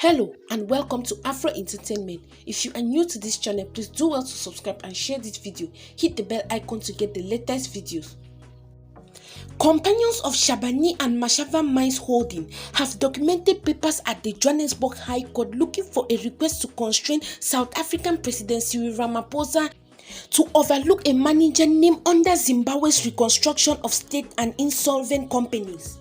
Hello and welcome to Afro Entertainment. If you are new to this channel, please do well to subscribe and share this video. Hit the bell icon to get the latest videos. Companions of Shabani and Mashava Mines Holding have documented papers at the Johannesburg High Court looking for a request to constrain South African President Cyril Ramaphosa to overlook a manager named under Zimbabwe's reconstruction of state and insolvent companies.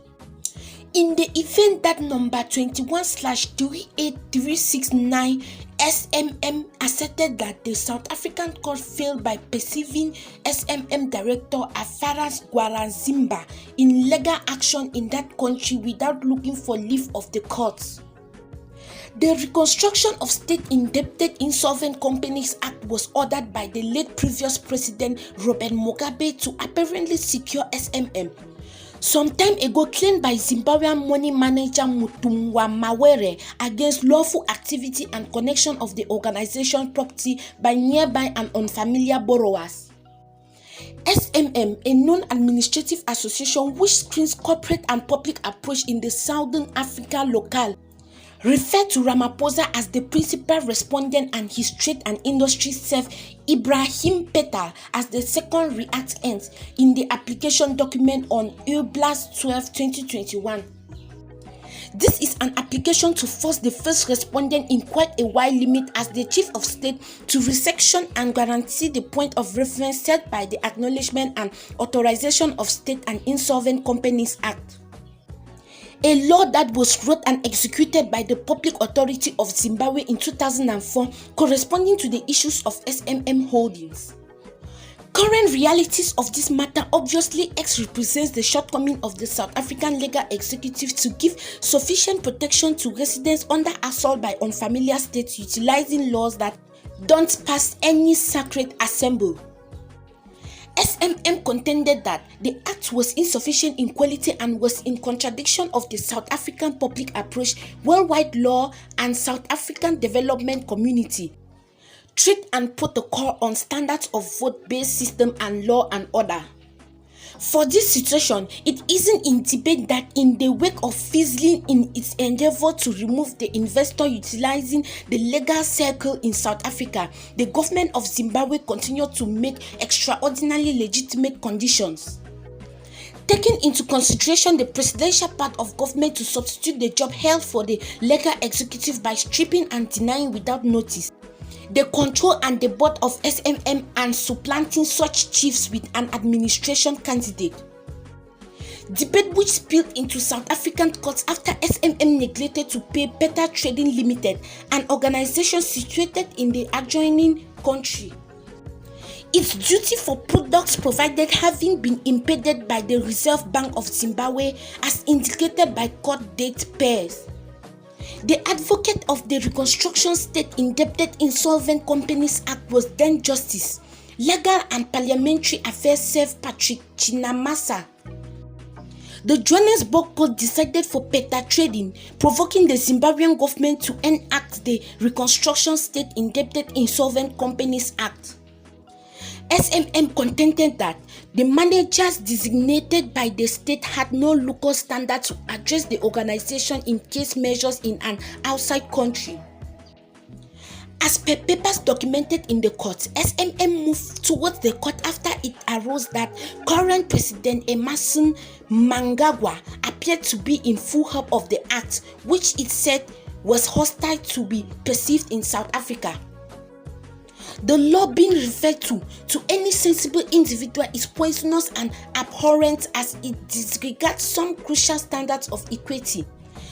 In the event that number 21/38369 SMM asserted that the South African court failed by perceiving SMM Director Afaras Gwarazimba in legal action in that country without looking for leave of the courts. The Reconstruction of State Indebted Insolvent Companies Act was ordered by the late previous president Robert Mugabe to apparently secure SMM. Some time ago claimed by Zimbabwean money manager Mutumwa Mawere against lawful activity and connection of the organization property by nearby and unfamiliar borrowers. SMM, a non-administrative association which screens corporate and public approach in the Southern Africa locale, referred to Ramaphosa as the principal respondent and his trade and industry chef Ibrahim Petal as the second reactant in the application document on August 12, 2021. This is an application to force the first respondent in quite a wide limit as the chief of state to resection and guarantee the point of reference set by the Acknowledgement and Authorization of State and Insolvent Companies Act, a law that was wrote and executed by the Public Authority of Zimbabwe in 2004, corresponding to the issues of SMM holdings. Current realities of this matter obviously represents the shortcoming of the South African legal executive to give sufficient protection to residents under assault by unfamiliar states utilizing laws that don't pass any sacred assembly. SMM contended that the act was insufficient in quality and was in contradiction of the South African public approach, worldwide law, and South African development community, treat and protocol on standards of vote-based system and law and order. For this situation, it isn't in debate that in the wake of fizzling in its endeavor to remove the investor utilizing the legal circle in South Africa, the government of Zimbabwe continued to make extraordinarily legitimate conditions. Taking into consideration the presidential part of government to substitute the job held for the legal executive by stripping and denying without notice the control and the board of SMM and supplanting such chiefs with an administration candidate. Debate which spilled into South African courts after SMM neglected to pay Better Trading Limited, an organization situated in the adjoining country, its duty for products provided having been impeded by the Reserve Bank of Zimbabwe as indicated by court date pairs. The advocate of the Reconstruction State Indebted Insolvent Companies Act was then Justice, Legal and Parliamentary Affairs Chef Patrick Chinamasa. The Johannesburg Court decided for Better Trading, provoking the Zimbabwean government to enact the Reconstruction State Indebted Insolvent Companies Act. SMM contended that the managers designated by the state had no local standard to address the organization in case measures in an outside country. As per papers documented in the court, SMM moved towards the court after it arose that current President Emmerson Mnangagwa appeared to be in full help of the act, which it said was hostile to be perceived in South Africa. The law being referred to any sensible individual is poisonous and abhorrent as it disregards some crucial standards of equity,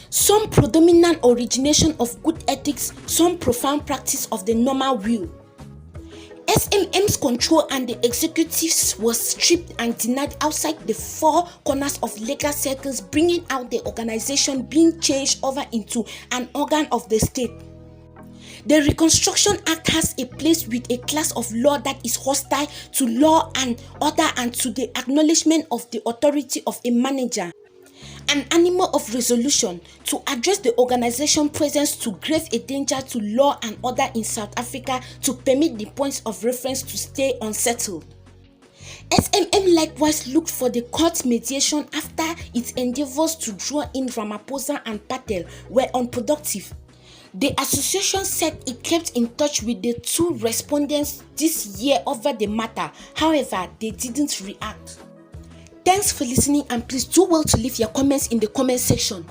some predominant origination of good ethics, some profound practice of the normal will. SMM's control and the executives was stripped and denied outside the four corners of legal circles, bringing out the organization being changed over into an organ of the state. The Reconstruction Act has a place with a class of law that is hostile to law and order and to the acknowledgement of the authority of a manager, an animal of resolution to address the organization presence to grave a danger to law and order in South Africa to permit the points of reference to stay unsettled. SMM likewise looked for the court mediation after its endeavors to draw in Ramaphosa and Patel were unproductive. The association said it kept in touch with the two respondents this year over the matter. However, they didn't react. Thanks for listening, and please do well to leave your comments in the comment section.